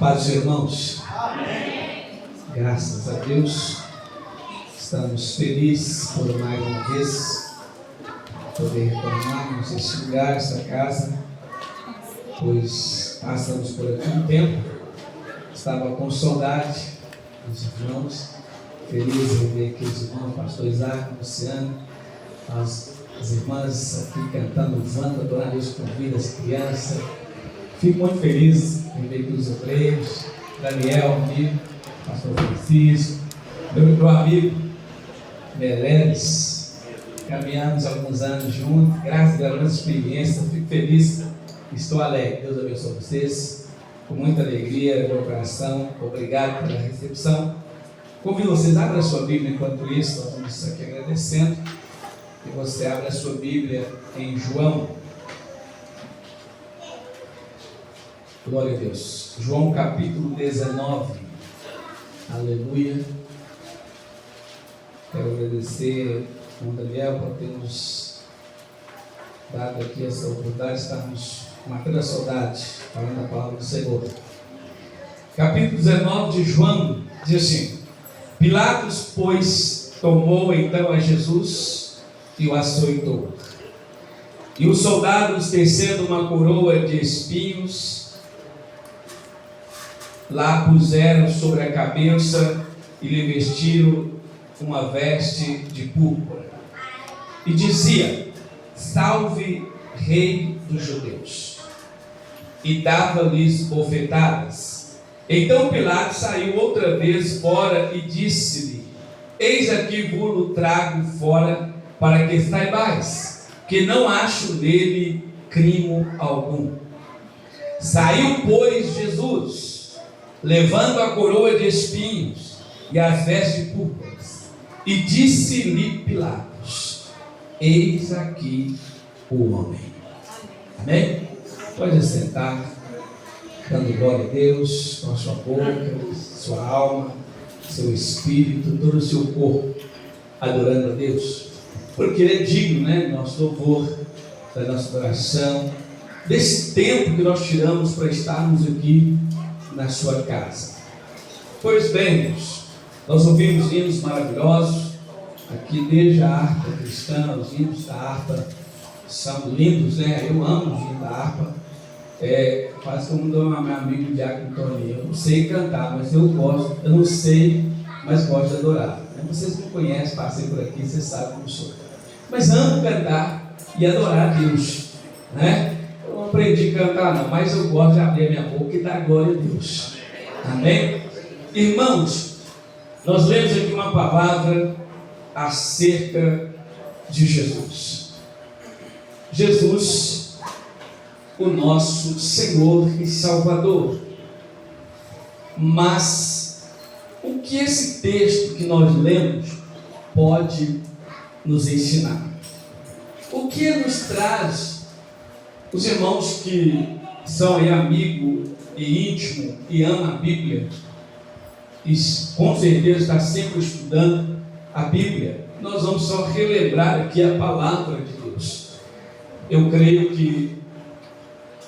Paz dos irmãos. Amém. Graças a Deus, estamos felizes por mais uma vez poder retornarmos esse lugar, essa casa, pois passamos por aqui um tempo, estava com saudade dos irmãos, feliz em ver aqui os irmãos, pastor Isaac, Luciano, as irmãs aqui cantando louvando, adorando a Deus com vida, as crianças. Fico muito feliz em ver aqui os obreiros, Daniel, amigo, pastor Francisco, meu amigo Meleres. Caminhamos alguns anos juntos, graças a Deus, experiência. Fico feliz, estou alegre. Deus abençoe vocês, com muita alegria no meu coração. Obrigado pela recepção. Convido vocês, abra a sua Bíblia enquanto isso, nós vamos aqui agradecendo. Que você abra a sua Bíblia em João. Glória a Deus. João capítulo 19. Aleluia. Quero agradecer ao Daniel por ter nos dado aqui essa oportunidade. Estamos matando a saudade, falando a palavra do Senhor. Capítulo 19 de João diz assim: Pilatos, pois, tomou então a Jesus e o açoitou. E os soldados, tecendo uma coroa de espinhos, lá puseram sobre a cabeça e lhe vestiram uma veste de púrpura. E dizia: Salve, Rei dos Judeus. E dava-lhes bofetadas. Então Pilatos saiu outra vez fora e disse-lhe: Eis aqui vos trago fora, para que saibais que não acho nele crime algum. Saiu, pois, Jesus, levando a coroa de espinhos e as vestes púrpuras, e disse-lhe Pilatos: Eis aqui o homem. Amém? Pode sentar, dando glória a Deus com a sua boca, sua alma, seu espírito, todo o seu corpo, adorando a Deus, porque Ele é digno, né? Nosso louvor, da nossa oração, desse tempo que nós tiramos para estarmos aqui na sua casa. Pois bem, irmãos, nós ouvimos hinos maravilhosos aqui, desde a harpa cristã, os hinos da harpa são lindos, né? Eu amo os hinos da harpa. Quase como do meu amigo Diácono Toninho. Eu não sei cantar, mas eu gosto. Eu não sei, mas gosto de adorar. Vocês me conhecem, passei por aqui, vocês sabem como sou. Mas amo cantar e adorar a Deus, né? Eu não aprendi a cantar não, mas eu gosto de abrir a minha boca e dar glória a Deus. Amém? Irmãos, nós lemos aqui uma palavra acerca de Jesus. Jesus, o nosso Senhor e Salvador. Mas o que esse texto que nós lemos pode nos ensinar? O que nos traz? Os irmãos que são aí amigo e íntimo e amam a Bíblia, e com certeza está sempre estudando a Bíblia, nós vamos só relembrar aqui a palavra de Deus. Eu creio que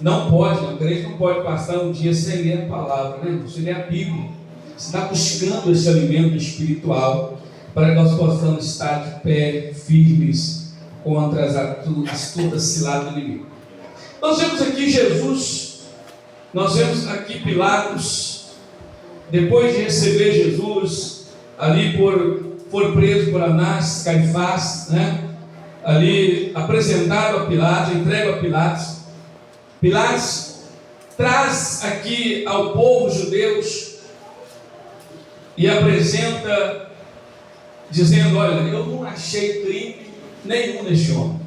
o crente não pode passar um dia sem ler a palavra, né? Você lê a Bíblia, você está buscando esse alimento espiritual para que nós possamos estar de pé, firmes contra as astutas ciladas do inimigo. Nós vemos aqui Jesus, nós vemos aqui Pilatos, depois de receber Jesus, ali foi preso por Anás, Caifás, né? Ali apresentado a Pilatos, entregue a Pilatos. Pilatos traz aqui ao povo judeus e apresenta, dizendo: olha, eu não achei crime nenhum neste homem.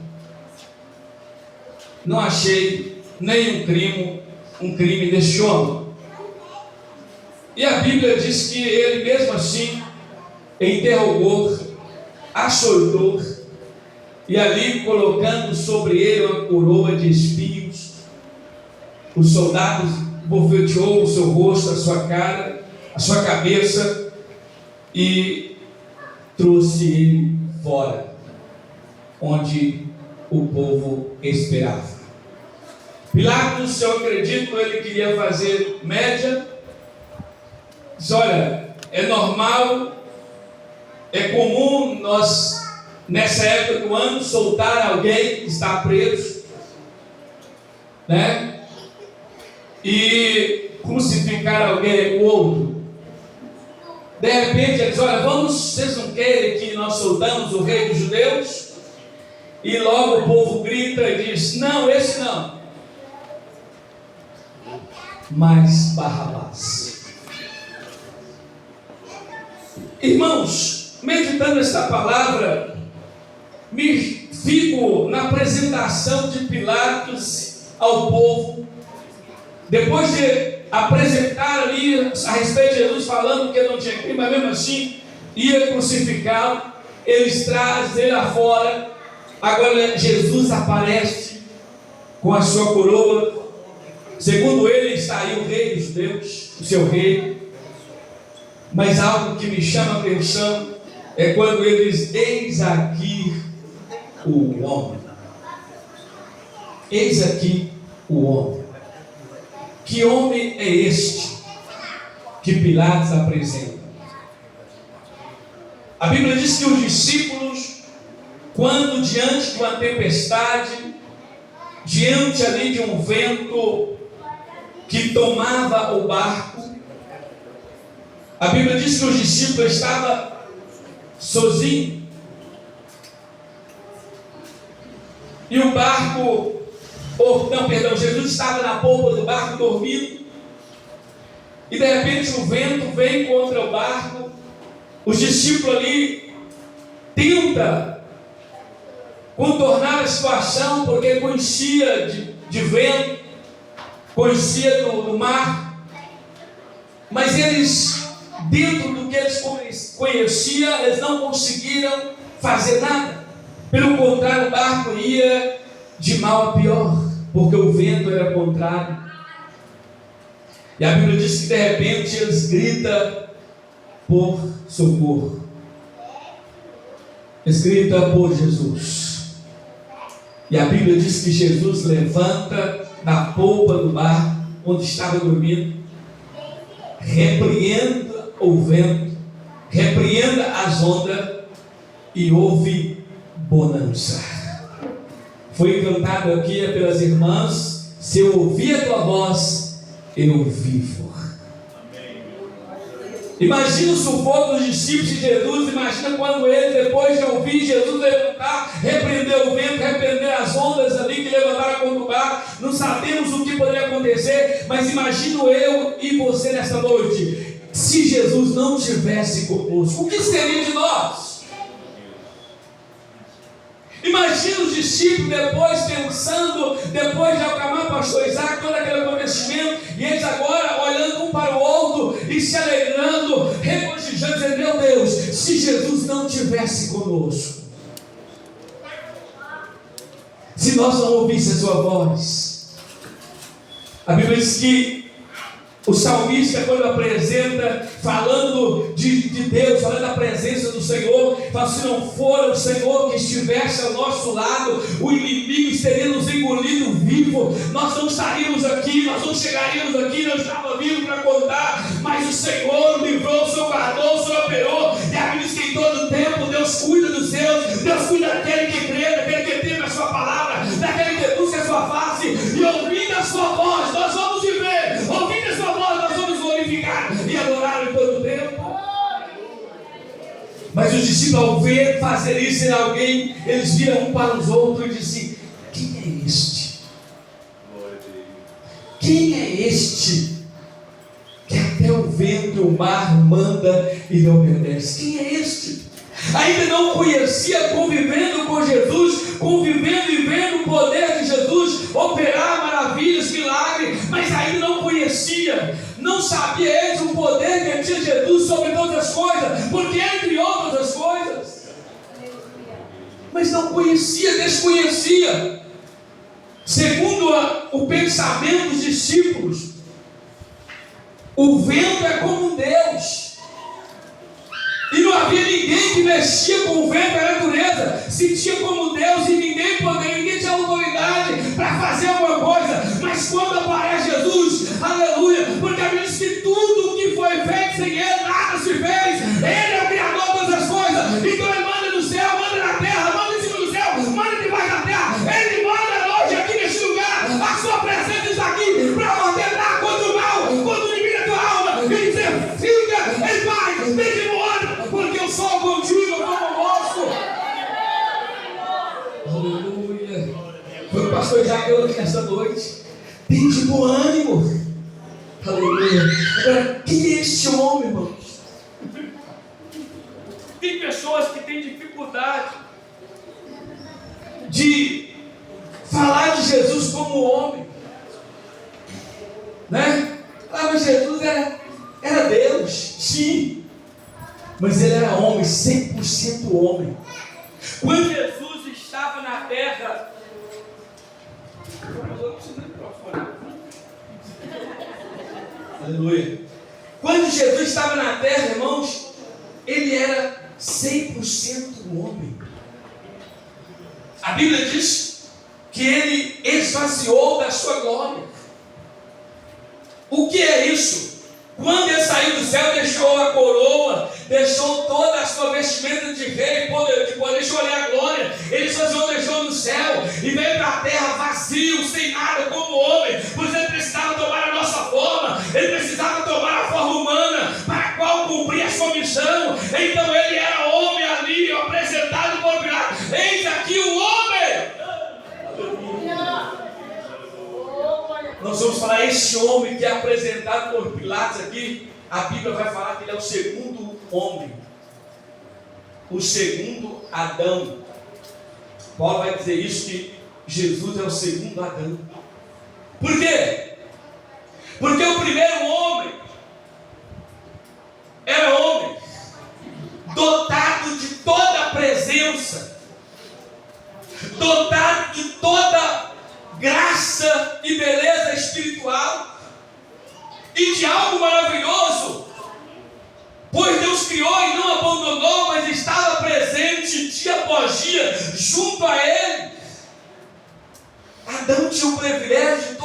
Não achei nenhum crime neste homem. E a Bíblia diz que ele mesmo assim interrogou, açoitou, e ali colocando sobre ele uma coroa de espinhos, os soldados bofeteou o seu rosto, a sua cara, a sua cabeça, e trouxe ele fora, onde o povo esperava. Pilatos, eu acredito, ele queria fazer média Diz: olha, é normal, é comum nós, nessa época do ano, soltar alguém que está preso, né? E crucificar alguém, o outro. De repente ele diz: olha, vocês não querem que nós soltamos o rei dos judeus? E logo o povo grita e diz: não, esse não, mas Barrabás. Irmãos, meditando esta palavra, me fico na apresentação de Pilatos ao povo, depois de apresentar ali a respeito de Jesus, falando que ele não tinha crime, mas mesmo assim ia crucificá-lo. Eles trazem ele lá fora. Agora Jesus aparece com a sua coroa. Segundo ele, está aí o rei dos judeus, o seu rei. Mas algo que me chama a atenção é quando ele diz: eis aqui o homem. Eis aqui o homem. Que homem é este que Pilatos apresenta? A Bíblia diz que os discípulos, quando diante de uma tempestade, diante ali de um vento que tomava o barco, a Bíblia diz que os discípulos estavam sozinhos, e o barco, Jesus estava na polpa do barco dormindo, e de repente o vento vem contra o barco. Os discípulos ali tentam contornar a situação, porque conhecia de vento, conhecia do mar, mas eles, dentro do que eles conheciam, eles não conseguiram fazer nada. Pelo contrário, o barco ia de mal a pior, porque o vento era contrário. E a Bíblia diz que de repente eles gritam por socorro. Eles gritam por Jesus. E a Bíblia diz que Jesus levanta da polpa do barco, onde estava dormindo, repreenda o vento, repreenda as ondas, e houve bonança. Foi cantado aqui pelas irmãs: se eu ouvir a tua voz, eu vivo. Imagina o sufoco dos discípulos de Jesus. Imagina quando eles, depois de ouvir Jesus levantar, repreender o vento, repreender as ondas ali que levantaram contra o barco. Não sabemos o que poderia acontecer, mas imagino eu e você nessa noite, se Jesus não tivesse conosco, o que seria de nós? Imagina os discípulos depois pensando, depois de acalmar o pastor Isaac, todo aquele acontecimento, e eles agora olhando um para o outro e se alegrando, regozijando, dizendo: meu Deus, se Jesus não tivesse conosco, se nós não ouvíssemos a sua voz. A Bíblia diz que o salmista, quando apresenta, falando de Deus, falando da presença do Senhor, fala: se não for o Senhor que estivesse ao nosso lado, o inimigo teria nos engolido vivo, nós não estaríamos aqui, nós não chegaríamos aqui, não estava vivo para contar, mas o Senhor livrou, o Senhor guardou, o Senhor operou. E a Bíblia diz que em todo tempo Deus cuida dos seus, Deus cuida daquele que crê, daquele que teme a sua palavra, daquele que busca a sua face, e ouvindo a sua voz, nós vamos viver, ouvindo a sua voz, nós vamos glorificar e adorar em todo o tempo. Mas os discípulos, ao ver fazer isso em alguém, eles viram um para os outros e disseram: quem é este? Quem é este que até o vento e o mar manda e lhe obedece? Quem é este? Ainda não conhecia, convivendo com Jesus, convivendo e vendo o poder de Jesus operar maravilhas, milagres, mas ainda não conhecia, não sabia eles o poder que tinha Jesus sobre todas as coisas, porque ele criou todas as coisas, mas não conhecia, desconhecia. Segundo o pensamento dos discípulos, o vento é como um Deus, e não havia ninguém que mexia com o vento da natureza, se tinha como Deus, e ninguém tinha autoridade para fazer alguma coisa. Mas quando aparece Jesus, aleluia, porque a Bíblia diz que tudo o que foi feito sem eu aqui nessa noite. Tem de bom ânimo. Aleluia. Agora, quem é este homem, irmãos? Tem pessoas que têm dificuldade de falar de Jesus como homem, né? Ah, mas Jesus era Deus, sim, mas ele era homem, 100% homem. Quando Jesus estava na terra, aleluia. Quando Jesus estava na terra, irmãos, ele era 100% homem. A Bíblia diz que ele esvaziou da sua glória. O que é isso? Quando ele saiu do céu, deixou a coroa, deixou toda a sua vestimenta de rei, deixou ali a glória, ele esvaziou, deixou no céu e veio para a terra vazio, sem nada, como homem, pois ele precisava tomar a nossa forma, ele precisava tomar a forma humana, para a qual cumprir a sua missão. Então ele era homem ali, apresentado por Pilatos. Eis aqui o homem. Nós vamos falar esse homem que é apresentado por Pilatos aqui. A Bíblia vai falar que ele é o segundo homem, o segundo Adão. Paulo vai dizer isso, que Jesus é o segundo Adão. Por quê? Porque o primeiro homem era homem dotado de toda a presença, dotado de toda graça e beleza espiritual e de algo maravilhoso, pois Deus criou e não abandonou, mas estava presente dia após dia junto a ele. Adão tinha o privilégio de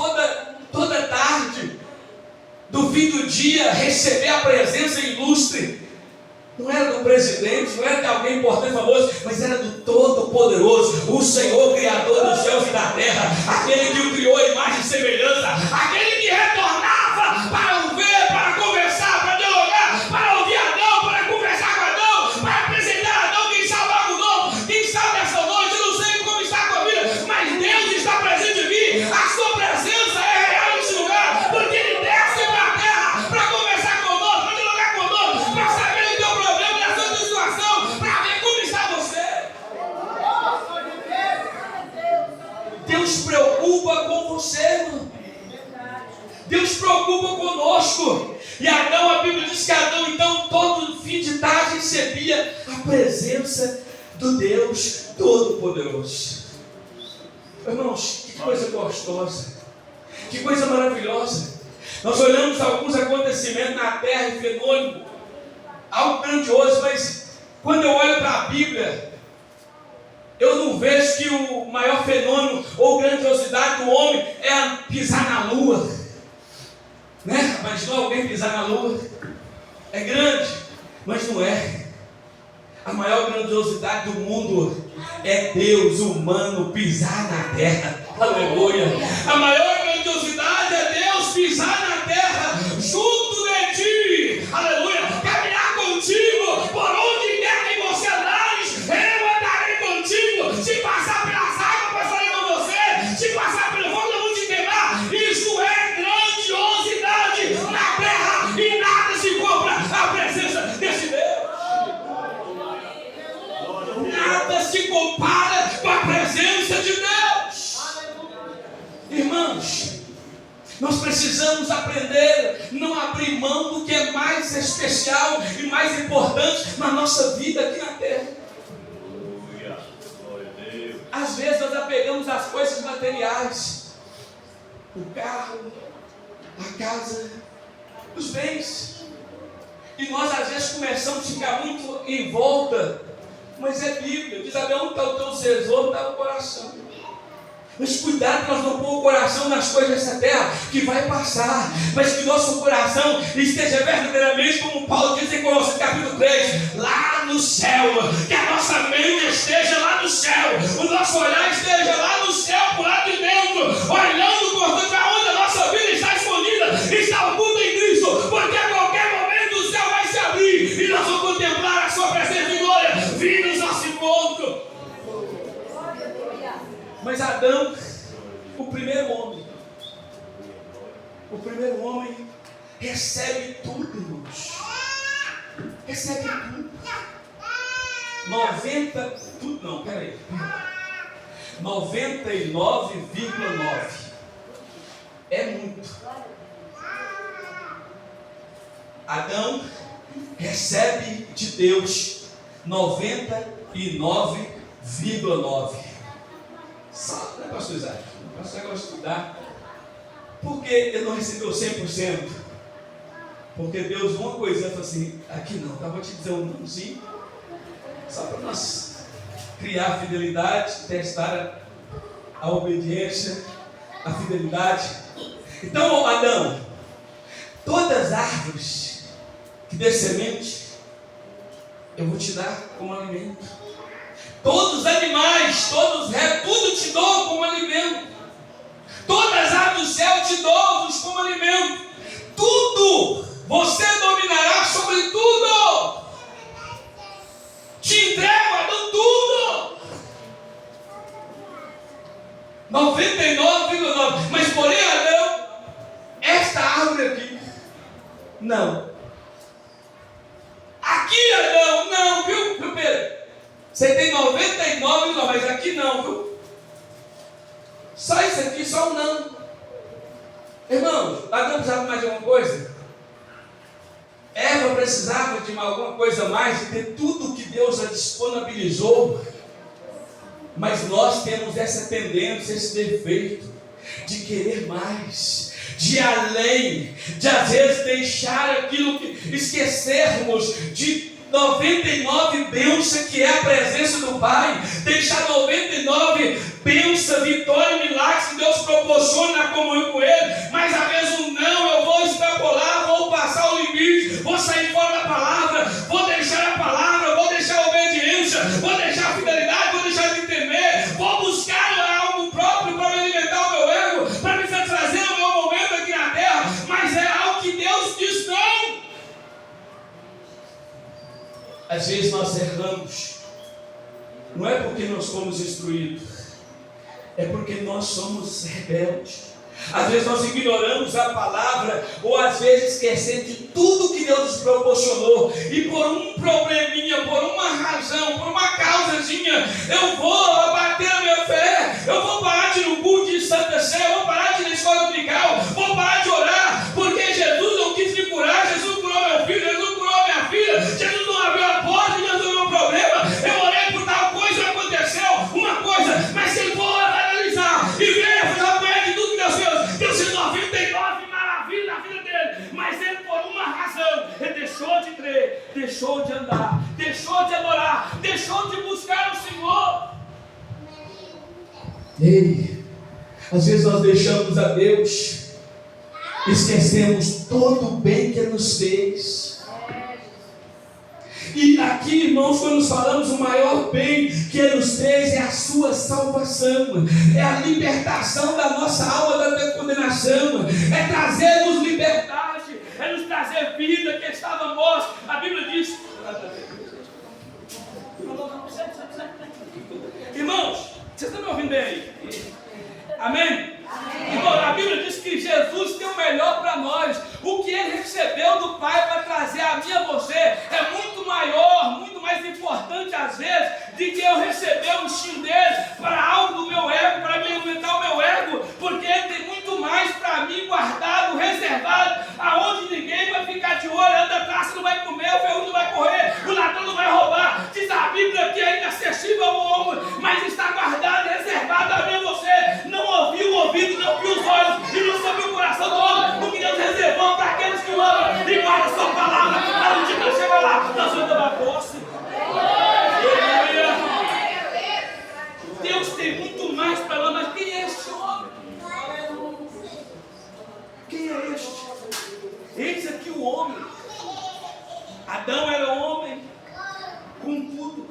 toda tarde do fim do dia receber a presença ilustre. Não era do presidente, não era de alguém importante e famoso, mas era do Todo-Poderoso, o Senhor Criador dos céus e da terra, aquele que o criou em imagem e semelhança, aquele que retornava para o ver, para conversar, para dialogar, para ouvir Adão, para conversar com Adão, para apresentar Adão, quem sabe algo novo, quem sabe essa noite, eu não sei como está a tua vida, mas Deus está presente em mim, a sua presença é real nesse lugar, porque Ele desce para a terra para conversar conosco, para dialogar conosco, para saber o teu problema, da sua situação, para ver como está você. Deus se preocupa com você, irmão. Deus se preocupa conosco. E Adão, a Bíblia diz que Adão, então, todo fim de tarde recebia a presença do Deus Todo-Poderoso. Irmãos, que coisa gostosa, que coisa maravilhosa. Nós olhamos alguns acontecimentos na terra e fenômenos, algo grandioso, mas quando eu olho para a Bíblia, eu não vejo que o maior fenômeno ou grandiosidade do homem é pisar na lua, né? Imaginou alguém pisar na lua? É grande, mas não é. A maior grandiosidade do mundo é Deus humano pisar na terra. Aleluia. A maior grandiosidade é Deus pisar na terra junto de ti. Aleluia. Caminhar contigo por onde quer que você andares, eu andarei contigo. Se passar pelas águas, passarei com você. Se passar pelo fogo, eu vou te queimar. Isso é grandiosidade na terra e nada se compra a presença desse Deus. Nada se compara com a presença de Deus. Irmãos, nós precisamos aprender a não abrir mão do que é mais especial e mais importante na nossa vida aqui na terra. Às vezes nós apegamos às coisas materiais, o carro, a casa, os bens, e nós às vezes começamos a ficar muito em volta. Mas é Bíblia, diz até onde está o teu tesouro, está o coração. Mas cuidado para nós não pôr o coração nas coisas dessa terra, que vai passar, mas que nosso coração esteja verdadeiramente, como Paulo diz em Colossenses capítulo 3, lá no céu, que a nossa mente esteja lá no céu, o nosso olhar esteja lá no céu, por lá de dentro, olhando constante para onde a nossa vida está escondida, está oculta em Cristo, porque a qualquer momento o céu vai se abrir, e nós vamos contemplar a sua presença de glória, vindo ao nosso encontro. Mas Adão, o primeiro O primeiro homem recebe tudo, irmãos. Recebe tudo. 99,9 é muito. Adão recebe de Deus 99,9. Só, né, pastor Isaac? O pastor gosta de estudar. Por que ele não recebeu 100%? Porque Deus, uma coisa, falou assim: aqui não, tá? Vou te dizer um nãozinho, só para nós criar a fidelidade, testar a obediência, a fidelidade. Então, Adão, todas as árvores que dê semente, eu vou te dar como alimento. Todos os animais, todos os répteis, tudo te dou como alimento. Todas as aves do céu te dou como alimento. Tudo, você dominará sobre tudo. Te entrego, Adão, tudo. 99,9. Mas porém, Adão, esta árvore aqui, não. Aqui, Adão, não, viu, Pedro? Você tem 99, mas aqui não, viu? Só isso aqui, só um não. Irmãos, Adão precisava mais de alguma coisa? Eva precisava de alguma coisa mais, de ter tudo que Deus a disponibilizou. Mas nós temos essa tendência, esse defeito de querer mais, de ir além, de às vezes deixar aquilo que esquecermos de 99 bênçãos que é a presença do Pai, deixar 99 bênçãos, vitória e milagres que Deus proporciona na comunhão com Ele, mas às vezes um não, eu vou extrapolar, vou passar o limite, vou sair fora da palavra, vou deixar a palavra, vou deixar a obediência, vou deixar a fidelidade, vou deixar de temer, vou buscar algo próprio para me alimentar o meu ego, para me satisfazer o meu momento aqui na terra, mas é algo que Deus diz não. Às vezes nós erramos, não é porque nós fomos instruídos, é porque nós somos rebeldes. Às vezes nós ignoramos a palavra, ou às vezes esquecemos de tudo que Deus nos proporcionou, e por um probleminha, por uma razão, por uma causazinha, eu vou abater a minha fé, eu vou parar de ir no culto de Santa Sé, eu vou parar de ir na escola dominical, vou parar de orar, porque Jesus não quis me curar, Jesus curou meu filho, Jesus curou minha filha, Jesus não abriu a porta e resolveu o problema, eu orei por tal coisa e aconteceu uma coisa, mas se ele for analisar e ver, apanhar de tudo que Deus fez, Deus fez 99 maravilhas na vida dele, mas ele por uma razão, ele deixou de crer, deixou de andar, deixou de adorar, deixou de buscar o Senhor. Ei, às vezes nós deixamos a Deus, esquecemos todo o bem que Ele nos fez. E aqui, irmãos, quando nós falamos, o maior bem que Ele nos fez é a sua salvação, é a libertação da nossa alma da condenação, é trazer-nos liberdade, é nos trazer vida que estava morta. A Bíblia diz, irmãos, vocês estão me ouvindo bem aí? Amém? Irmão, a Bíblia diz que Jesus tem o melhor para nós. O que Ele recebeu do Pai para trazer a mim e a você é muito maior, muito mais importante às vezes, de que eu receber o destino dele para algo do meu ego, para me alimentar o meu ego, porque Ele tem muito mais para mim guardado, reservado, aonde ninguém vai ficar de olho, anda atrás, você não vai comer, o ferrugem não vai correr, o ladrão não vai roubar. Diz a Bíblia que é inacessível ao homem, mas está guardado, reservado a mim e você. Não ouviu o ouvido, não viu os olhos e não soube o coração do homem, o que Deus reservou para aqueles que o amam e guardam a sua palavra, para o dia que ele chegar lá, nós vamos tomar posse. Deus tem muito mais para nós, mas quem é este homem? Quem é este? Eis aqui o homem. Adão era homem, com tudo,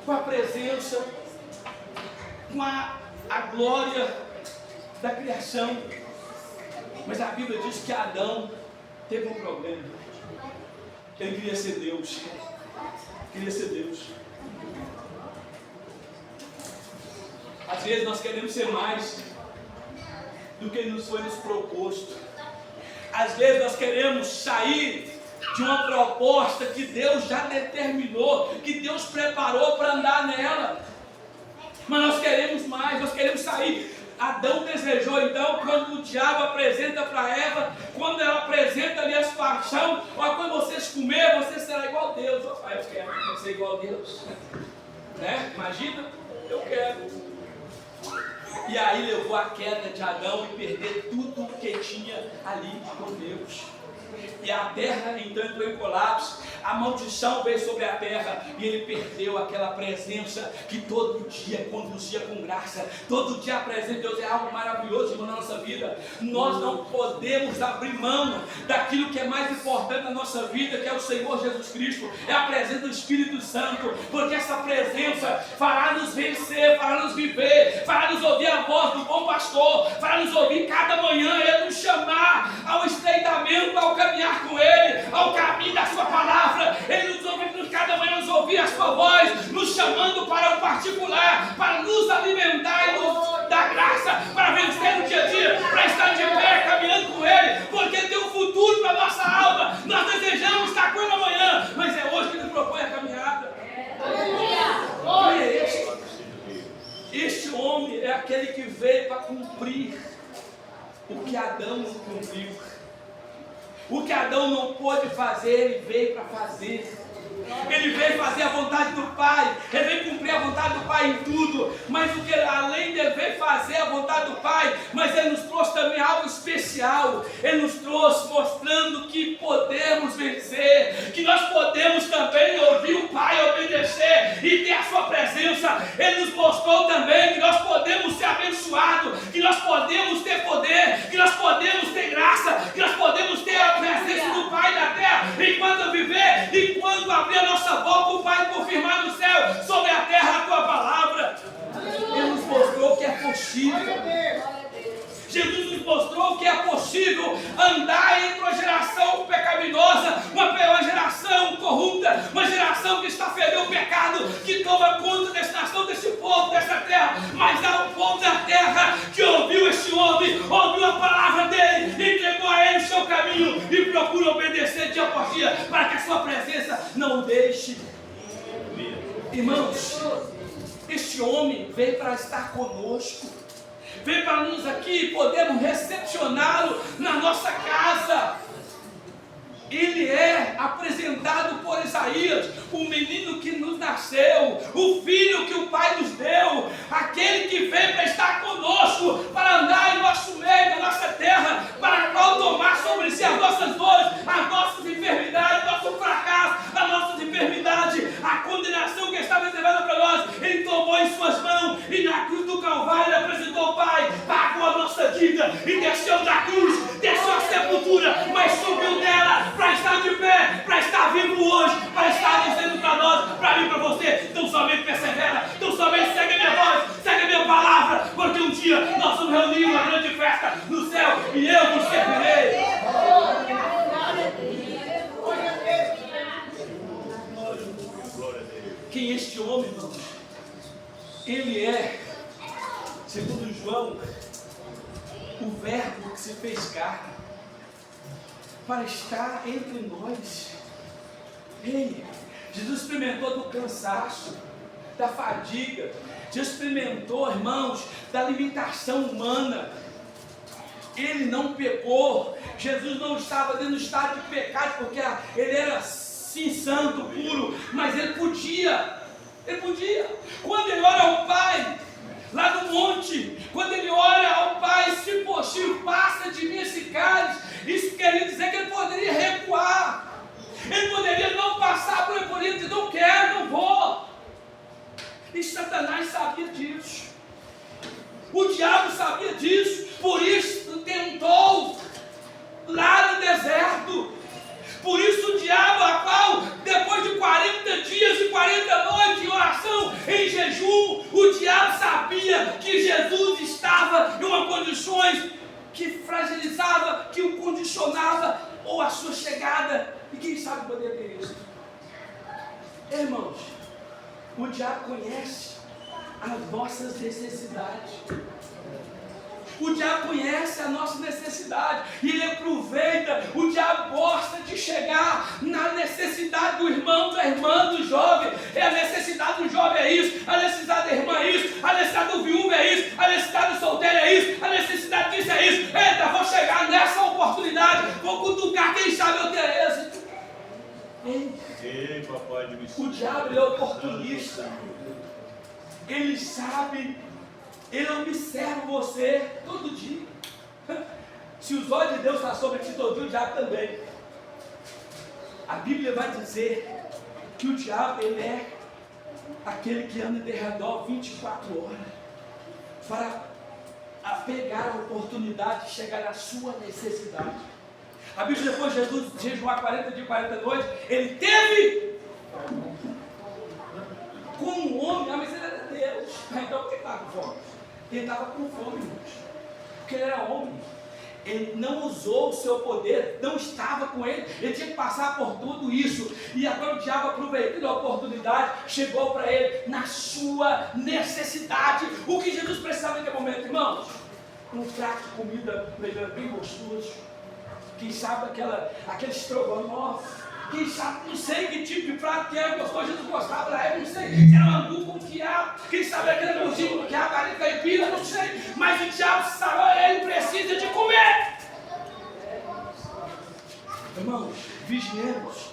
com a presença, com a glória da criação. Mas a Bíblia diz que Adão teve um problema. Ele queria ser Deus. Queria ser Deus. Às vezes nós queremos ser mais. do que nos foi nos proposto. Às vezes nós queremos sair de uma proposta que Deus já determinou, que Deus preparou para andar nela. Mas nós queremos mais, nós queremos sair. Adão desejou então, quando o diabo apresenta para Eva, quando ela apresenta ali as paixões, ó, quando vocês comerem, você será igual a Deus. Eu quero ser igual a Deus. Né? Imagina, eu quero. E aí levou a queda de Adão e perder tudo o que tinha ali com Deus. E a terra então entrou em colapso, a maldição veio sobre a terra e ele perdeu aquela presença que todo dia conduzia com graça. Todo dia a presença de Deus é algo maravilhoso, irmão, na nossa vida. Nós não podemos abrir mão daquilo que é mais importante na nossa vida, que é o Senhor Jesus Cristo, é a presença do Espírito Santo, porque essa presença fará nos vencer, fará nos viver, fará nos ouvir a voz do bom pastor, fará nos ouvir cada manhã, ele nos chamar ao estreitamento, ao caminhar com Ele, ao caminho da Sua palavra. Ele nos ouve, cada manhã nos ouvir a Sua voz, nos chamando para o particular, para nos alimentar e nos dar graça, para vencer no dia a dia, para estar de pé, caminhando com Ele, porque Ele tem um futuro para a nossa alma. Nós desejamos estar com Ele amanhã, mas é hoje que Ele propõe a caminhada. Quem é este? Este homem é aquele que veio para cumprir o que Adão não cumpriu. O que Adão não pôde fazer, ele veio para fazer. Ele veio fazer a vontade do Pai, ele veio cumprir a vontade do Pai em tudo. Mas o que além de ele veio fazer a vontade do Pai, mas ele nos trouxe também algo especial. Ele nos trouxe mostrando que podemos vencer, que nós podemos também ouvir o Pai, obedecer e ter a Sua presença. Ele nos mostrou também que nós podemos ser abençoados, que nós podemos ter poder, que nós podemos ter graça, que nós podemos ter a presença do Pai na terra enquanto viver, enquanto abrir a nossa boca, o Pai confirmar no céu, sobre a terra a Tua palavra. Ele nos mostrou que é possível. Jesus nos mostrou que é possível andar entre uma geração pecaminosa, uma geração corrupta, uma geração que está ferindo o pecado, que toma conta dessa nação, desse povo, dessa terra. Mas há um povo da terra que ouviu esse homem, ouviu a palavra dele, entregou a ele o seu caminho e procura obedecer dia após dia, para que a Sua presença não o deixe. Irmãos, este homem veio para estar conosco. Vem para nós aqui, podemos recepcioná-lo na nossa casa. Ele é apresentado por Isaías, o menino que nos nasceu, o filho que o Pai nos deu, aquele que veio para estar conosco, para andar em nosso meio, na nossa terra, para qual tomar sobre si as nossas dores, as nossas enfermidades, nosso fracasso, as nossas enfermidades, a condenação que estava reservada para nós. Ele tomou em Suas mãos e na cruz do Calvário ele apresentou ao Pai, pagou a nossa dívida e desceu da cruz, desceu a sepultura, mas subiu dela para estar de pé, para estar vivo hoje, para estar dizendo para nós, para mim e para você. Então somente persevera, então somente segue a minha voz, segue a minha palavra, porque um dia nós vamos reunir uma grande festa no céu e eu vos servirei. Quem é este homem, irmãos? Ele é, segundo João, o Verbo que se fez carne para estar entre nós. Ei, Jesus experimentou do cansaço, da fadiga. Jesus experimentou, irmãos, da limitação humana. Ele não pecou. Jesus não estava dentro do estado de pecado, porque ele era sim santo, puro, mas ele podia. Ele podia. Quando ele ora ao Pai, lá no monte, quando ele ora ao Pai, se possível, passa de mim esse cálice. Isso queria dizer que ele poderia recuar. Ele poderia não passar por ele, poderia dizer, não quero, não vou. E Satanás sabia disso. O diabo sabia disso. Por isso tentou lá no deserto. Por isso o diabo, a qual depois de 40 dias e 40 noites em oração, em jejum, o diabo sabia que Jesus estava em uma condições que fragilizava, que o condicionava, ou a sua chegada, e quem sabe poder ter isso. Irmãos, o diabo conhece as nossas necessidades. O diabo conhece a nossa necessidade e ele aproveita. O diabo gosta de chegar na necessidade do irmão, da irmã, do jovem. A necessidade do jovem é isso, a necessidade da irmã é isso, a necessidade do viúvo é isso, a necessidade do solteiro é isso, a necessidade disso é isso. Eita, vou chegar nessa oportunidade, vou cutucar, quem sabe eu ter êxito. Ei, papai de missão. O diabo ele é oportunista. Ele sabe, ele observa você todo dia. Se os olhos de Deus estão sobre ti todo dia, o diabo também. A Bíblia vai dizer que o diabo ele é aquele que anda em derredor 24 horas para pegar a oportunidade de chegar na sua necessidade. A Bíblia, depois de Jesus jejuar 40 dias e 40 noites, ele teve como um homem, mas ele era Deus. Então por que estava com fome? Ele estava com fome, irmãos. Porque ele era homem. Ele não usou o seu poder, não estava com ele. Ele tinha que passar por tudo isso. E agora o diabo, aproveitando a oportunidade, chegou para ele na sua necessidade. O que Jesus precisava naquele momento, irmãos? Um prato de comida bem gostoso. Quem sabe aquele estrogonofe. Quem sabe, não sei que tipo de prato que era gostoso, Jesus gostava da época, não sei, era um angu com quiabo, quem sabe aquele anguzinho com quiabo, galinha caipira, não sei, mas o diabo sabe, ele precisa de comer. Irmãos, vigiemos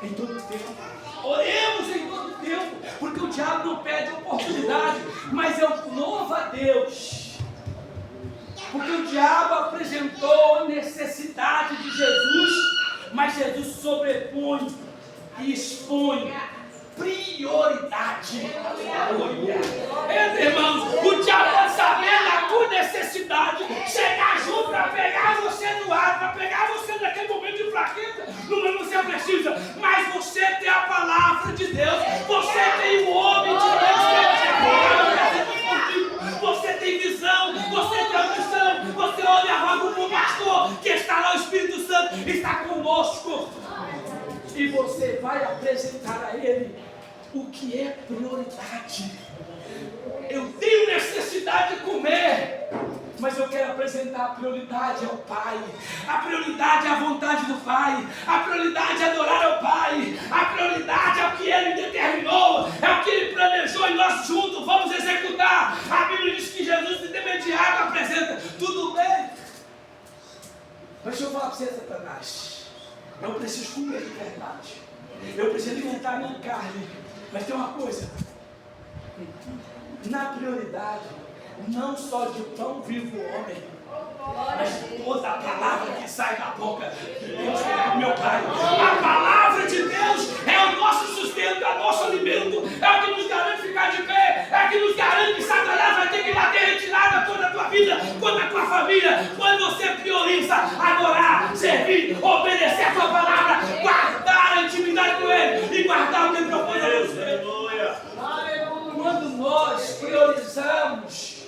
em todo tempo, oremos em todo tempo, porque o diabo não pede oportunidade, mas eu louvo a Deus, porque o diabo apresentou a necessidade de Jesus, mas Jesus sobrepõe e expõe prioridade. Irmãos, o diabo pode saber da tua necessidade, chegar junto para pegar você no ar, para pegar você naquele momento de fraqueza, no momento que você precisa, mas você tem a palavra de Deus, você tem o homem de Deus, você tem visão, você tem audição, você olha a voz do pastor, que está lá, o Espírito Santo está conosco, e você vai apresentar a ele o que é prioridade. Eu tenho necessidade de comer, mas eu quero apresentar a prioridade ao Pai, a prioridade é a vontade do Pai, a prioridade é adorar ao Pai, a prioridade é o que Ele determinou, é o que Ele planejou e nós juntos vamos executar. A Bíblia diz que Jesus de imediato apresenta, tudo bem, mas deixa eu falar para você, Satanás, eu preciso comer de verdade, eu preciso alimentar a minha carne, mas tem uma coisa, na prioridade, não só de pão vive o homem, mas toda a palavra que sai da boca de Deus, meu Pai. A palavra de Deus é o nosso sustento, é o nosso alimento, é o que nos garante ficar de pé, é o que nos garante que Satanás vai ter que bater retirada toda a tua vida, toda a tua família, quando você prioriza adorar, servir, obedecer a tua palavra, guardar a intimidade com Ele e guardar o que Ele propôs a você. Quando nós priorizamos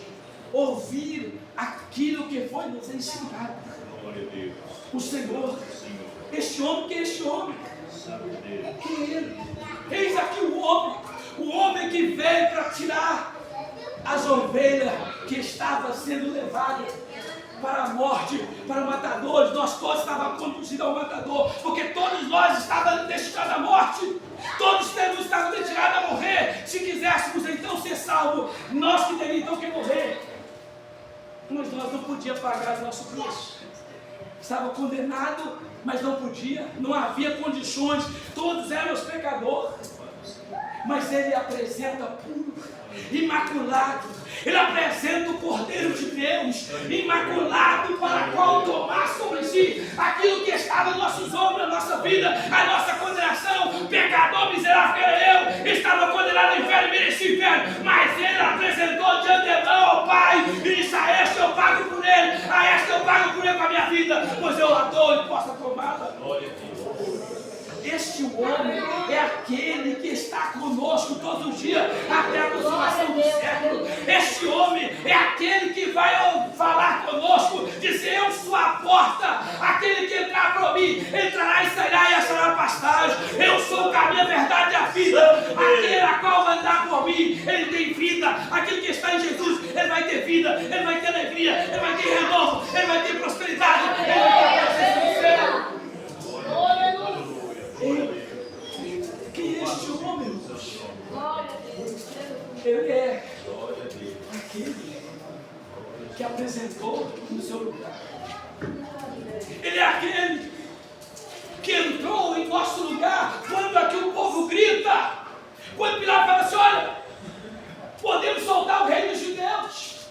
ouvir aquilo que foi nos ensinado, o Senhor, este homem, que é este homem? Quem é ele? Eis aqui o homem que veio para tirar as ovelhas que estavam sendo levadas para a morte, para matadores. Nós todos estávamos conduzidos ao matador, porque todos nós estávamos destinados à morte, todos estávamos destinados a morrer. Se quiséssemos então ser salvos, nós que teríamos então que morrer, mas nós não podíamos pagar o nosso preço. Estava condenado, mas não podia, não havia condições, todos eram os pecadores, mas Ele apresenta puro, imaculado, Ele apresenta o Cordeiro de Deus, imaculado, para qual tomar sobre si aquilo que estava nos nossos ombros, a nossa vida, a nossa condenação. Pecador miserável era eu, estava condenado ao inferno, merecia o inferno, mas Ele apresentou de antemão ao Pai e disse: a este eu pago por ele, a este eu pago por ele com a minha vida, pois eu a dou e posso tomá-la. Este homem é aquele que está conosco todos os dias, até a consumação do século. Este homem é aquele que vai falar conosco, dizer: eu sou a porta, aquele que entrar por mim, entrará e sairá e achará pastagem. Eu sou o caminho, a verdade e a vida. Aquele a qual vai andar por mim, ele tem vida. Aquele que está em Jesus, ele vai ter vida, ele vai ter alegria, ele vai ter renovo, ele vai ter prosperidade, ele vai ter presença do céu. Quem é este homem, irmãos? Ele é aquele que apresentou no seu lugar. Ele é aquele que entrou em nosso lugar quando aqui o povo grita. Quando Pilatos fala assim, olha, podemos soltar o rei dos judeus.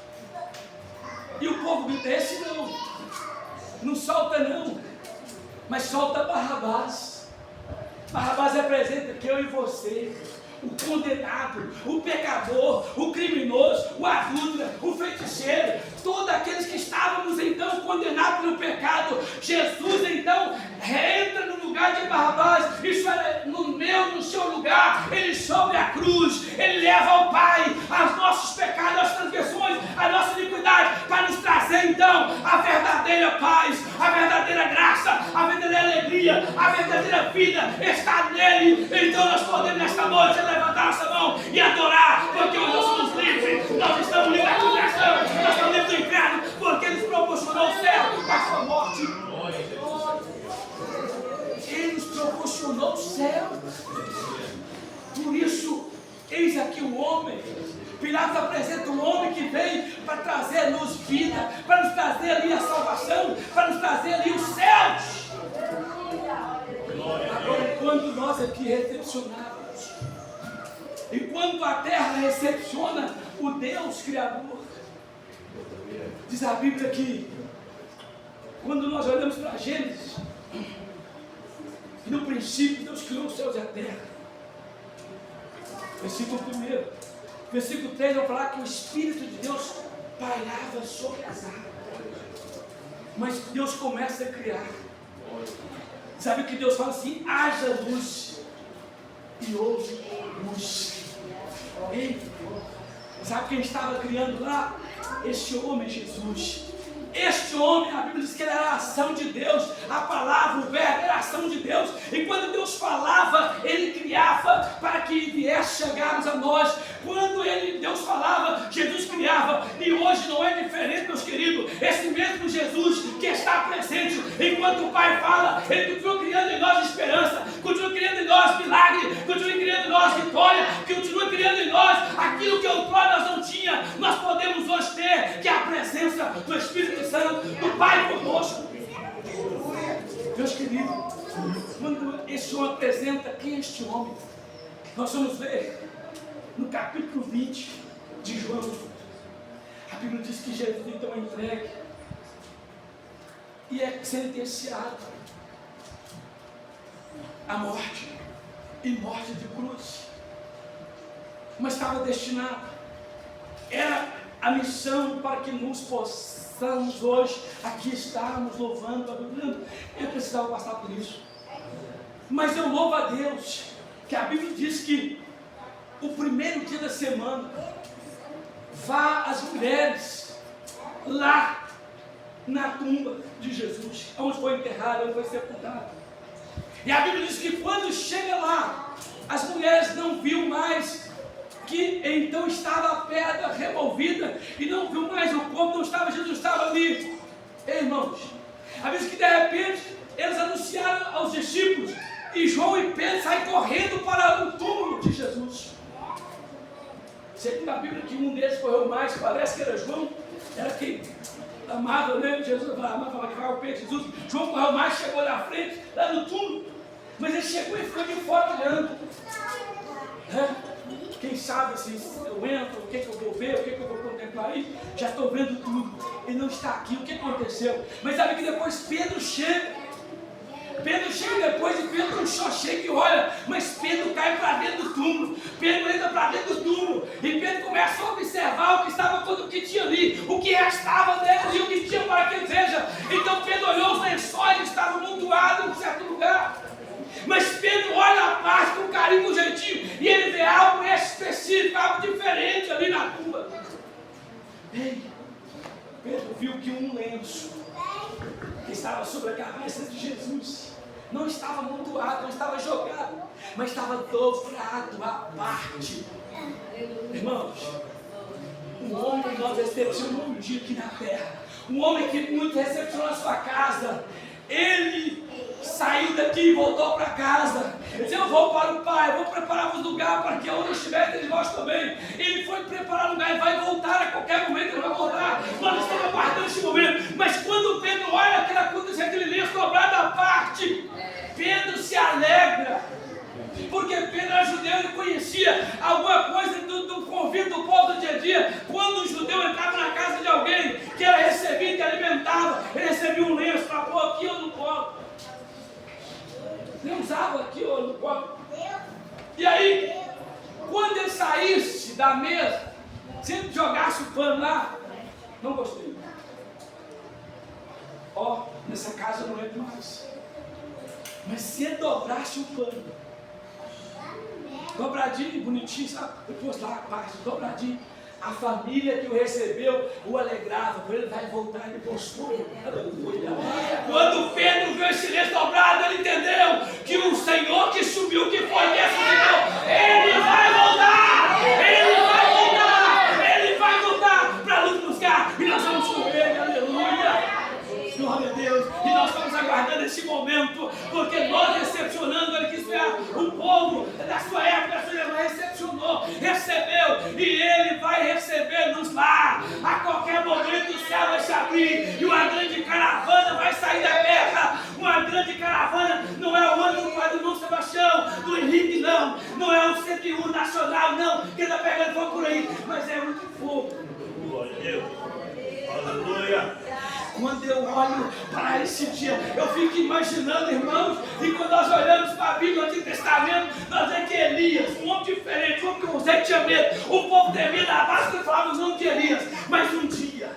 E o povo grita, esse não solta não, mas solta Barrabás. Barrabás representa que eu e você, o condenado, o pecador, o criminoso, o adúltero, o feiticeiro, todos aqueles que estávamos então condenados pelo pecado. Jesus então entra no lugar de Barrabás, isso é no seu lugar, ele sobe a cruz, ele leva ao Pai os nossos pecados, as transgressões, a nossa iniquidade, para nos trazer então a verdadeira paz, a verdadeira graça, a verdadeira alegria, a verdadeira vida está nele. Então nós podemos nesta noite levantar nossa mão e adorar, porque nós somos livres, nós estamos livres da condenação, nós estamos livres do inferno, porque ele nos proporcionou o céu com a sua morte. Ele nos proporcionou o céu. Por isso, eis aqui o homem. Pilatos apresenta um homem que veio para trazer-nos vida, para nos trazer ali a salvação, para nos trazer ali os céus. Agora, enquanto nós aqui recepcionamos, enquanto a terra recepciona o Deus Criador, diz a Bíblia que quando nós olhamos para Gênesis, no princípio Deus criou os céus e a terra. Versículo 1. Versículo 3 vai falar que o Espírito de Deus pairava sobre as águas. Mas Deus começa a criar. Sabe que Deus fala assim, haja luz, e houve luz. Ei, sabe quem estava criando lá? Este homem, Jesus. Este homem, a Bíblia diz que ele era a ação de Deus, a palavra, o verbo era a ação de Deus, e quando Deus falava, ele criava para que viesse chegarmos a nós. Quando Deus falava, Jesus criava, e hoje não é diferente, meus queridos. Esse mesmo Jesus que está presente, enquanto o Pai fala, ele continua criando em nós esperança, continua criando em nós milagre, continua criando em nós vitória, continua criando em nós aquilo que outrora nós não tínhamos, nós podemos hoje ter, que é a presença do Espírito Santo, do Pai conosco. Meus queridos, quando esse homem apresenta quem é este homem, nós vamos ver no capítulo 20 de João. A Bíblia diz que Jesus então é entregue e é sentenciado à morte, e morte de cruz. Mas estava destinado, era a missão para que nos possamos hoje aqui estarmos louvando, adorando. Eu precisava passar por isso. Mas eu louvo a Deus, que a Bíblia diz que o primeiro dia da semana, vá as mulheres lá na tumba de Jesus, onde foi enterrado, onde foi sepultado. E a Bíblia diz que quando chega lá, as mulheres não viu mais que então estava a pedra removida, e não viu mais o corpo, não estava, Jesus estava ali. Ei, irmãos, a Bíblia diz que de repente eles anunciaram aos discípulos, e João e Pedro saem correndo para o túmulo de Jesus. Segundo a Bíblia que um deles correu mais, parece que era João, era quem amava, né? Jesus amava que vai ao peito de Jesus. João correu mais, chegou na frente, lá no túmulo, mas ele chegou e ficou de fora olhando. Quem sabe se eu entro, o que eu vou ver, o que eu vou contemplar aí, já estou vendo tudo. Ele não está aqui, o que aconteceu? Mas sabe que depois Pedro chega. Pedro chega depois e Pedro não só chega e olha, mas Pedro cai para dentro do túmulo. Pedro entra para dentro do túmulo e Pedro começa a observar o que estava, todo o que tinha ali, o que restava dentro e o que tinha para que veja. Então Pedro olhou os lençóis que estavam amontoados em certo lugar. Mas Pedro olha a parte com carinho, com jeitinho, e ele vê algo específico, algo diferente ali na tumba. Ei, Pedro viu que um lenço que estava sobre a cabeça de Jesus não estava amontoado, não estava jogado, mas estava dobrado à parte. Irmãos, Um homem que nós recepcionamos um dia aqui na terra. Um homem que muito recepcionou a sua casa. Ele saiu daqui e voltou para casa. Ele disse: eu vou para o Pai, vou preparar os lugares para que onde estiver eles vós também. Ele foi preparar o lugar e vai voltar a qualquer momento, ele vai voltar. Nós estamos aguardando este momento. Mas quando Pedro olha aquela coisa, aquele lenço dobrado à parte, Pedro se alegra. Porque Pedro era judeu, ele conhecia alguma coisa do convívio do povo do dia a dia. Quando um judeu entrava na casa de alguém que era recebido, que alimentava, ele recebia um lenço para pôr aqui ou no colo. Ele usava aqui ou no colo. E aí, quando ele saísse da mesa, se ele jogasse o pano lá, não gostei. Ó, nessa casa eu não entro mais. Mas se ele dobrasse o pano, dobradinho, bonitinho, sabe? Depois lá a parte, dobradinho. A família que o recebeu o alegrava. Quando ele vai voltar, ele postou. Aleluia. Quando Pedro viu esse lenço dobrado, ele entendeu que o Senhor que subiu, que foi, que ressuscitou, ele vai voltar! Ele vai voltar! Ele vai voltar para nos buscar. E nós vamos com ele, aleluia! Glória a Deus. E nós estamos aguardando esse momento, porque nós recepcionando, olha que isso é o povo da sua época, recepcionou, recebeu, e ele vai receber-nos lá. A qualquer momento o céu vai se abrir e uma grande caravana vai sair da terra. Uma grande caravana, não é o ano do Pai do irmão Sebastião, do Henrique, não é o 101 nacional, não, que está pegando fogo por aí, mas é um de fogo. Glória a Deus. Aleluia. Quando eu olho para esse dia, eu fico imaginando, irmãos, e quando nós olhamos para a Bíblia, no Antigo Testamento, nós vemos que Elias, um homem diferente, um homem que José tinha medo, o povo temia na base que falava os nomes de Elias, mas um dia,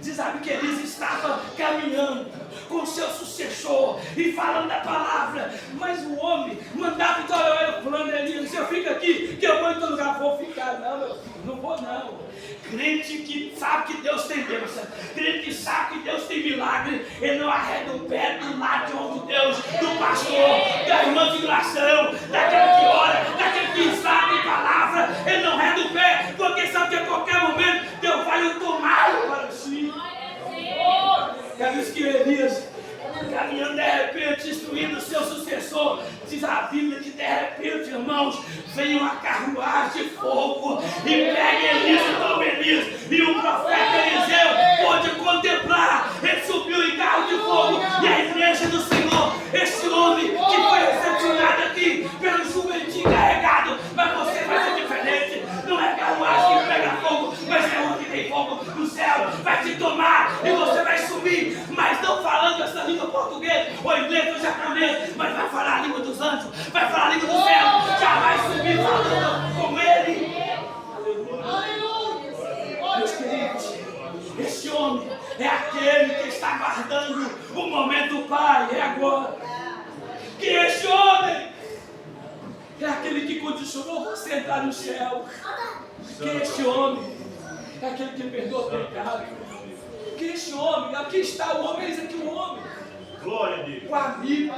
você sabe que Elias estava caminhando com o seu sucessor e falando da palavra, mas o homem mandava, então olha o plano de Elias, eu fico aqui, que eu vou em todo lugar, vou ficar, não, meu filho, não vou não. Crente que sabe que Deus tem bênção, crente que sabe que Deus tem milagre, ele não arreda o pé do lado de onde Deus, do pastor, da irmã de oração, daquele que ora, daquele que sabe palavra, ele não arreda o pé, porque sabe que a qualquer momento Deus vai tomá-lo para si. Já visto que Elias, caminhando de repente, instruindo o seu sucessor, diz a Bíblia que de repente, irmãos, veio uma carruagem de fogo e pega Elias e toma Elias, e o profeta Eliseu pôde contemplar, ele subiu em carro de fogo, e a igreja do Senhor, esse homem que foi recepcionado aqui pelo jumentinho carregado, mas você vai ser diferente, não é carruagem que pega fogo, mas é um que tem fogo no céu, vai te tomar e você vai subir, mas não falando essa língua portuguesa, ou inglês ou japonês, mas vai falar a língua dos anjos, vai falar a língua do céu, já vai subir falando com ele. Aleluia. Meus queridos, esse homem é aquele que está aguardando o momento do Pai, é agora. Que esse homem é aquele que condicionou você a entrar no céu. Que esse homem é aquele que perdoa o pecado. Que esse homem, aqui está o homem, eis aqui o homem. Glória a Deus. O amigo.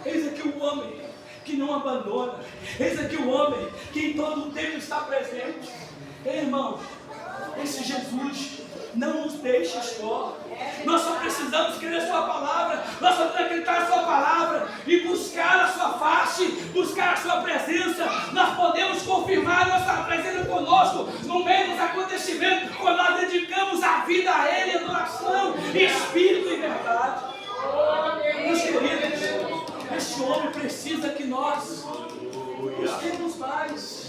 Eis aqui o homem que não abandona. Eis aqui o homem que em todo o tempo está presente. Ei, irmão, esse Jesus não nos deixa só. Nós só precisamos crer na sua palavra. Nós só precisamos acreditar na sua palavra e buscar a sua face, buscar a sua presença. Nós podemos confirmar a nossa presença conosco no meio dos acontecimentos, quando nós dedicamos a vida a Ele em adoração, em espírito e verdade. Meus queridos, este homem precisa que nós busquemos mais.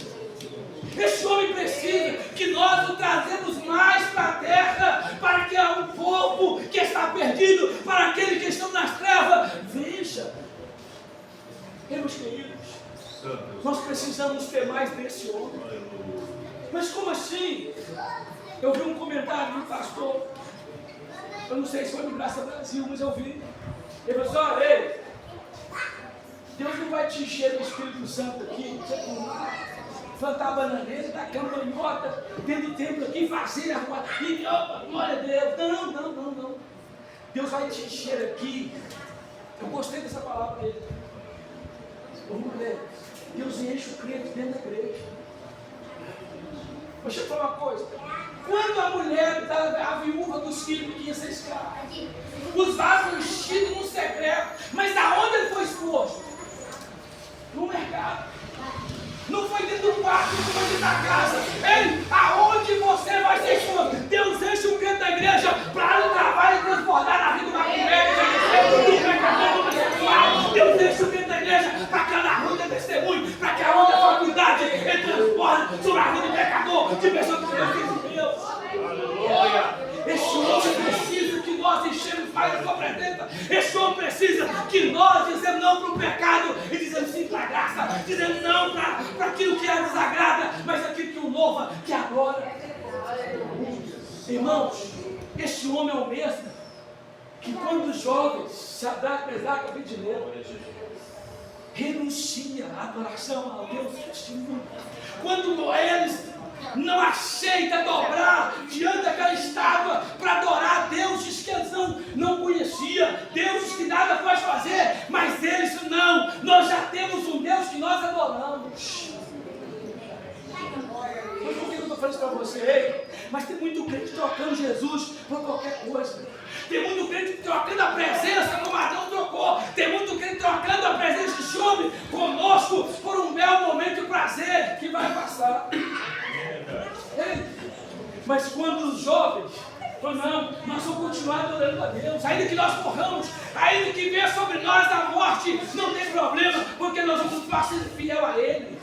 Este homem precisa que nós o trazemos mais para a terra, para que o povo que está perdido, para aqueles que estão nas trevas, veja. Meus queridos, nós precisamos ter mais desse homem. Mas como assim? Eu vi um comentário de um pastor, eu não sei se foi no Graça Brasil, mas eu vi. Ele falou assim: olha, ei, Deus não vai te encher do Espírito Santo aqui, você plantar a bananeira, dar campanhota dentro do templo aqui, fazer a rua, e glória a Deus. Não. Deus vai te encher aqui. Eu gostei dessa palavra dele. Vamos ler. Deus enche o crente dentro da igreja. Deixa eu falar uma coisa. Quando a mulher, a viúva dos filhos que ia ser escrava, os vasos foram enchidos num secreto. Mas aonde ele foi exposto? No mercado. Não foi dentro do quarto, não foi dentro da casa. Ei, aonde você vai ser exposto? Deus enche um canto da igreja para não trabalhar e transbordar na vida do macumbeiro, do pecador, do homossexual. Deus enche um canto da igreja para que ela arrude testemunho, para que a onda da faculdade ele transborde sobre a vida do pecador, de pessoa que precisa de Deus. Aleluia. Este homem precisa que nós enchemos mais a sua presença. Este homem precisa que nós dizemos não para o pecado e dizemos sim para a graça. Dizemos não para aquilo que a desagrada, mas aquilo que o louva, que adora. Irmãos, este homem é o mesmo que quando os jovens, Sadraque, Mesaque e Abednego, renuncia à adoração ao Deus deste mundo. Quando eles não aceita dobrar diante daquela estátua para adorar a deuses que eles não conheciam, deuses que nada pode fazer, mas eles não, nós já temos um Deus que nós adoramos. Mas por que eu estou falando isso para você? Mas tem muito crente trocando Jesus por qualquer coisa. Tem muito crente trocando a presença como Adão trocou. Tem muito crente trocando a presença de homem conosco por um belo momento de prazer que vai passar. Mas quando os jovens falam, não, nós vamos continuar adorando a Deus, ainda que nós morramos, ainda que venha sobre nós a morte, não tem problema, porque nós vamos ser fiel a Ele.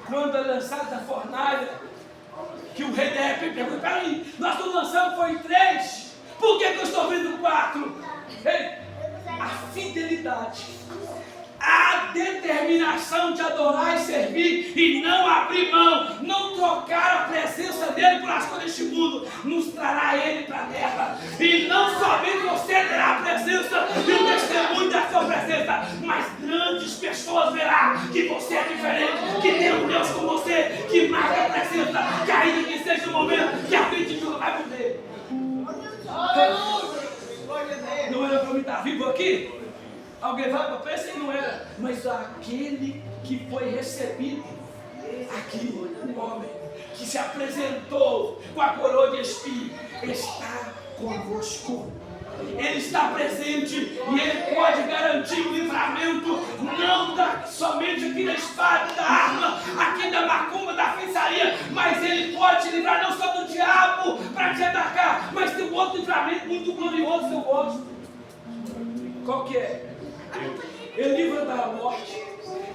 Quando é lançado da fornalha, que o rei de repente pergunta, peraí, nós estamos lançando foi 3, por que eu estou vendo 4? A fidelidade, a determinação de adorar e servir e não abrir mão, não trocar a presença dele pelas coisas deste mundo, nos trará ele para a terra. E não somente você terá a presença e o testemunho da sua presença, mas grandes pessoas verão que você é diferente, que tem um Deus com você, que marca a presença, que ainda que seja o momento que a vida de Deus vai viver. Não era para mim estar vivo aqui? Alguém vai para pensar que não era, mas aquele que foi recebido aqui, o homem que se apresentou com a coroa de espinho, está conosco. Ele está presente e ele pode garantir o livramento, não somente aqui da espada, da arma, aqui da macumba, da feitiçaria, mas ele pode te livrar não só do diabo para te atacar, mas tem um outro livramento muito glorioso que eu gosto. Qual que é? Ele livra da morte,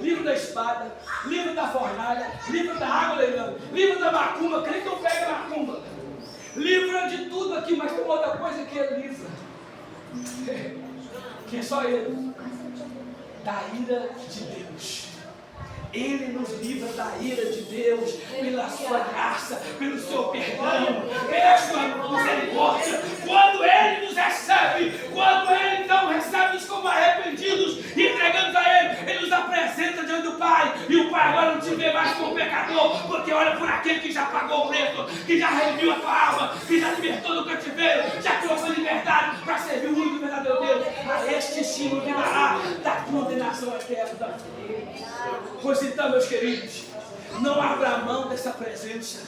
livra da espada, livra da fornalha, livra da água leilando, livra da macumba, crê que não pega macumba, livra de tudo aqui, mas tem uma outra coisa que ele livra, que é só ele, da ira de Deus. Ele nos livra da ira de Deus, pela sua graça, pelo seu perdão, pela sua misericórdia. Quando Ele nos recebe, quando Ele então recebe-nos como arrependidos e entregamos a Ele nos apresenta diante do Pai. E o Pai agora não te vê mais como pecador, porque olha por aquele que já pagou o preço, que já redimiu a tua alma, que já libertou do cativeiro, já trouxe a liberdade para servir o único verdadeiro Deus. A este sim nos livrará da condenação eterna. Pois então, meus queridos, não abra mão dessa presença.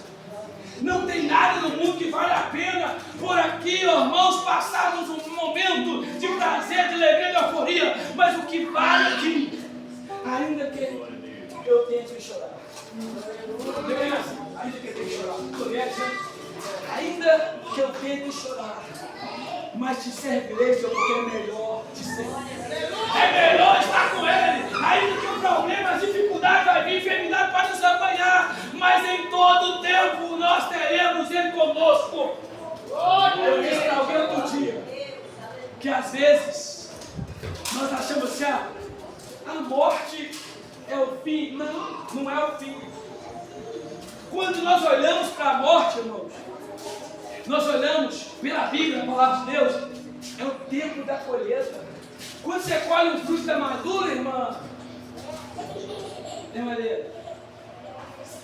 Não tem nada no mundo que vale a pena por aqui, irmãos, passarmos um momento de prazer, de alegria, de euforia. Mas o que vale aqui, ainda que eu tenha que chorar. Ainda que eu tenha que chorar. Ainda que eu tenha que chorar. Mas te servirei, porque é melhor te servir. É melhor estar com Ele. Ainda que o problema, as dificuldades vai vir, a enfermidade pode nos apanhar, mas em todo tempo nós teremos Ele conosco. Eu disse para alguém outro dia que às vezes nós achamos assim, a morte é o fim. Não, não é o fim. Quando nós olhamos para a morte, irmãos, nós olhamos pela Bíblia, a palavra de Deus, é o tempo da colheita. Quando você colhe um fruto da madura, irmã Maria,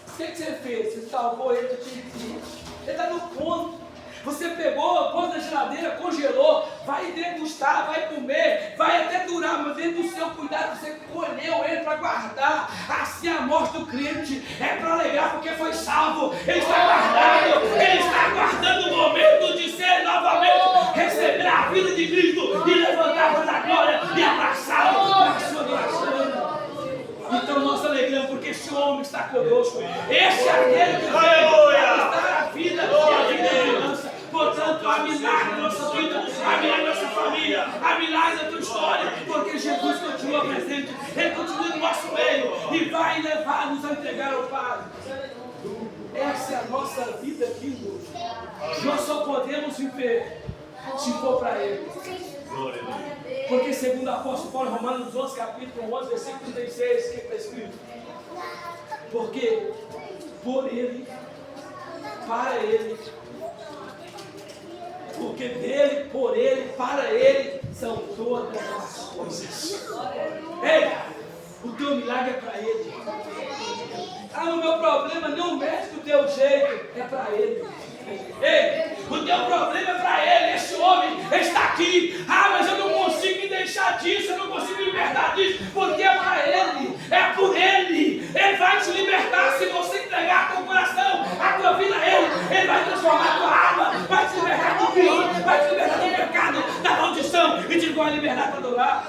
o que você fez? Você salvou ele, ele está no ponto. Você pegou, pôs na geladeira, congelou, vai degustar, vai comer, vai até durar, mas dentro do seu cuidado, você colheu ele para guardar. Assim a morte do crente é para alegrar porque foi salvo. Ele está guardado, ele está aguardando o momento de ser novamente, receber a vida de Cristo e levantar para a glória e abraçá-lo na sua adoração. Então nós alegramos porque esse homem está conosco. Esse é aquele que veio para nos dar a vida e a vida em herança. Portanto, há milagre na nossa vida, há milagre na nossa família, há milagre na tua história, porque Jesus continua presente, Ele continua no nosso meio e vai levar-nos a entregar ao Pai. Essa é a nossa vida aqui hoje. Nós só podemos viver se for para Ele. Porque segundo o apóstolo Paulo, Romanos 11, capítulo 11, versículo 36, que está escrito: porque por Ele, para Ele, porque dele, por Ele, para Ele, são todas as coisas. Ei, o teu milagre é para Ele. Ah, o meu problema não mexe do teu jeito, é para Ele. Ei, o teu problema é para Ele. Esse homem está aqui. Ah, mas eu não consigo me deixar disso, eu não consigo me libertar disso, porque é para Ele, é por Ele. Ele vai te libertar se você entregar teu coração, a tua vida a Ele. Ele vai transformar a tua alma, vai te libertar do pior, vai te libertar do pecado, da maldição e te dar a liberdade para adorar.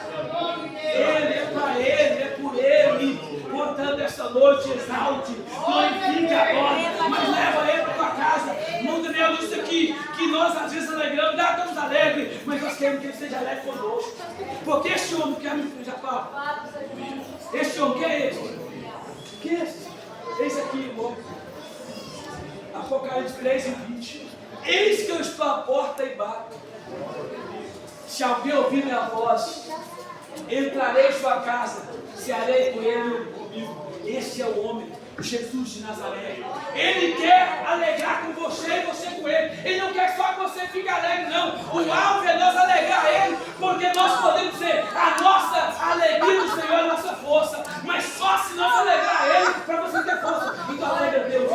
Ele é para Ele, é por Ele. Portanto, esta noite exalte, glorifique agora, mas leva Ele para tua casa. Não devemos isso aqui, que nós às vezes alegramos, estamos alegres, mas nós queremos que Ele seja alegre conosco. Porque este homem quer me falar. Este homem, quem é esse? Quem é esse? Esse aqui, irmão. Apocalipse 3 e 20. Eis que eu estou à porta e bato. Se alguém ouvir minha voz, entrarei em sua casa, cearei com ele e comigo. Esse é o homem, Jesus de Nazaré. Ele quer alegrar com você e você com ele. Ele não quer só que você fique alegre, não. O alvo é nós alegrar ele, porque nós podemos ser a nossa alegria do Senhor, a nossa força. Mas só se nós alegrar ele, para você ter força. Então alegra Deus.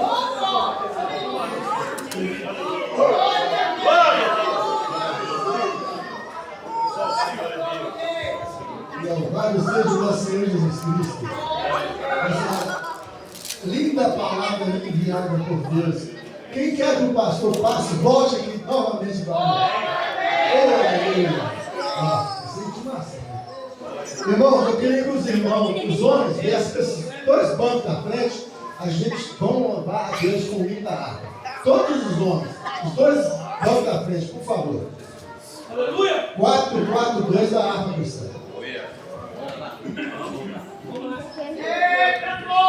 Louvado seja o nosso Senhor Jesus Cristo. Essa linda palavra enviada por Deus. Quem quer que o pastor passe, volte aqui novamente para nós. Irmão, eu queria que os irmãos, os homens, viessem esses dois bancos da frente, a gente vão louvar a Deus com linda harpa. Todos os homens, os dois bancos da frente, por favor. Aleluia! 4, 4, 2 da harpa cristã.